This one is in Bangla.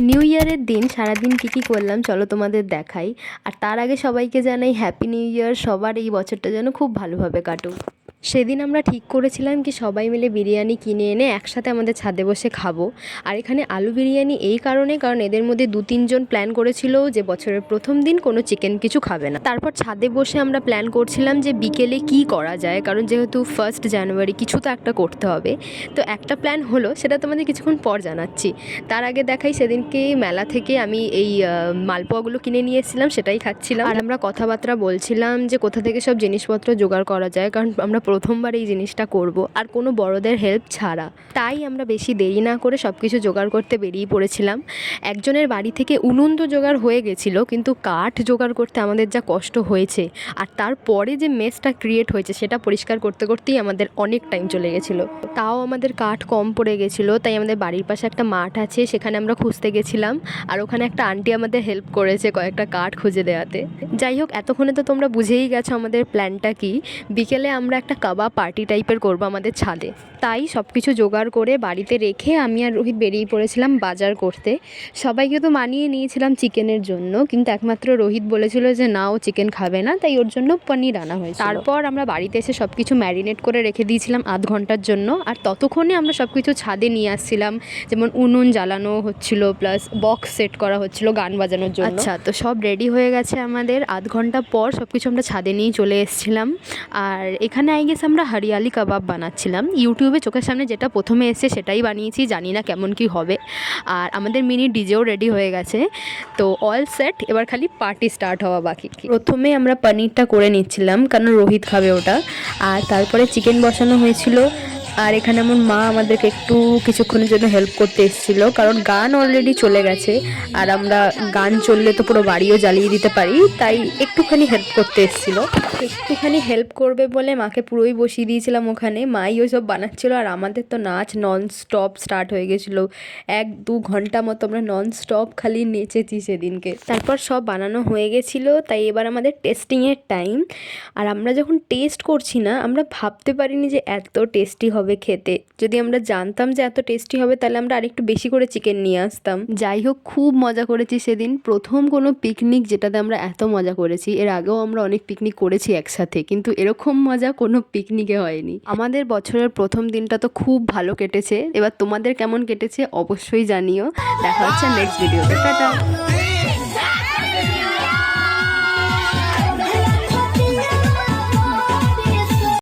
নিউ ইয়ারের দিন সারাদিন কী করলাম চলো তোমাদের দেখাই। আর তার আগে সবাইকে জানাই হ্যাপি নিউ ইয়ার। সবার এই বছরটা যেন খুব ভালোভাবে কাটুক। সেদিন আমরা ঠিক করেছিলাম কি সবাই মিলে বিরিয়ানি কিনে এনে একসাথে আমাদের ছাদে বসে খাবো। আর এখানে আলু বিরিয়ানি এই কারণে, কারণ এদের মধ্যে 2-3 জন প্ল্যান করেছিল যে বছরের প্রথম দিন কোনো চিকেন কিছু খাবে না। তারপর ছাদে বসে আমরা প্ল্যান করছিলাম যে বিকেলে কি করা যায়, কারণ যেহেতু 1 জানুয়ারি কিছু তো একটা করতে হবে। তো একটা প্ল্যান হলো, সেটা তোমাদের কিছুক্ষণ পর জানাচ্ছি। তার আগে দেখাই, সেদিনকে মেলা থেকে আমি এই মালপোয়াগুলো কিনে নিয়ে এসেছিলাম, সেটাই খাচ্ছিলাম। আর আমরা কথাবার্তা বলছিলাম যে কোথা থেকে সব জিনিসপত্র জোগাড় করা যায়, কারণ আমরা প্রথমবার এই জিনিসটা করব আর কোনো বড়দের হেল্প ছাড়া। তাই আমরা বেশি দেরি না করে সব কিছু জোগাড় করতে বেরিয়ে পড়েছিলাম। একজনের বাড়ি থেকে উনুন তো জোগাড় হয়ে গেছিলো, কিন্তু কাঠ জোগাড় করতে আমাদের যা কষ্ট হয়েছে, আর তারপরে যে মেসটা ক্রিয়েট হয়েছে সেটা পরিষ্কার করতে করতেই আমাদের অনেক টাইম চলে গেছিলো। তাও আমাদের কাঠ কম পড়ে গেছিলো, তাই আমাদের বাড়ির পাশে একটা মাঠ আছে, সেখানে আমরা খুঁজতে গেছিলাম। আর ওখানে একটা আন্টি আমাদের হেল্প করেছে কয়েকটা কাঠ খুঁজে দেওয়াতে। যাই হোক, এতক্ষণে তো তোমরা বুঝেই গেছো আমাদের প্ল্যানটা কি। বিকেলে আমরা একটা কাবাব পার্টি টাইপের করবো আমাদের ছাদে। তাই সব কিছু জোগাড় করে বাড়িতে রেখে আমি আর রোহিত বেরিয়ে পড়েছিলাম বাজার করতে। সবাইকে তো মানিয়ে নিয়েছিলাম চিকেনের জন্য, কিন্তু একমাত্র রোহিত বলেছিল যে না, ও চিকেন খাবে না, তাই ওর জন্য পনির আনা হয়েছে। তারপর আমরা বাড়িতে এসে সব কিছু ম্যারিনেট করে রেখে দিয়েছিলাম আধ ঘন্টার জন্য। আর ততক্ষণে আমরা সব কিছু ছাদে নিয়ে আসছিলাম, যেমন উনুন জ্বালানো হচ্ছিল, প্লাস বক্স সেট করা হচ্ছিল গান বাজানোর জন্য। আচ্ছা, তো সব রেডি হয়ে গেছে আমাদের। আধ ঘন্টা পর সব কিছু আমরা ছাদে নিয়ে চলে এসেছিলাম। আর এখানে আই গেস আমরা হরিয়ালি কাবাব বানাচ্ছিলাম। ইউটিউবে চোখের সামনে যেটা প্রথমে এসে সেটাই বানিয়েছি, জানি না কেমন কি হবে। আর আমাদের মিনি ডিজেও রেডি হয়ে গেছে। তো অল সেট, এবার খালি পার্টি স্টার্ট হওয়া বাকি। প্রথমে আমরা পনিরটা করে নিচ্ছিলাম, কারণ রোহিত খাবে ওটা। আর তারপরে চিকেন বসানো হয়েছিল। আর এখানে আমার মা আমাদেরকে একটু কিছুক্ষণের জন্য হেল্প করতে এসেছিলো, কারণ গান অলরেডি চলে গেছে। আর আমরা গান চললে তো পুরো বাড়িও জ্বালিয়ে দিতে পারি, তাই একটুখানি হেল্প করতে এসেছিলো। একটুখানি হেল্প করবে বলে মাকে পুরোই বসিয়ে দিয়েছিলাম ওখানে। মাই ওসব বানাচ্ছিলো, আর আমাদের তো নাচ নন স্টপ স্টার্ট হয়ে গেছিলো। 1-2 ঘন্টা মতো আমরা নন স্টপ খালি নেচেছি সেদিনকে। তারপর সব বানানো হয়ে গেছিলো, তাই এবার আমাদের টেস্টিংয়ের টাইম। আর আমরা যখন টেস্ট করছি না, আমরা ভাবতে পারিনি যে এত টেস্টি হবে খেতে। যদি আমরা জানতাম যে এত টেস্টি হবে, তাহলে আমরা আরেকটু বেশি করে চিকেন নিয়ে আসতাম। যাই হোক, খুব মজা করেছি সেদিন। প্রথম কোনো পিকনিক যেটাতে আমরা এত মজা করেছি। এর আগেও আমরা অনেক পিকনিক করেছি একসাথে, কিন্তু এরকম মজা কোনো পিকনিকে হয়নি। আমাদের বছরের প্রথম দিনটা তো খুব ভালো কেটেছে। এবার তোমাদের কেমন কেটেছে অবশ্যই জানিও। দেখা হচ্ছে নেক্সট ভিডিওতে। টাটা।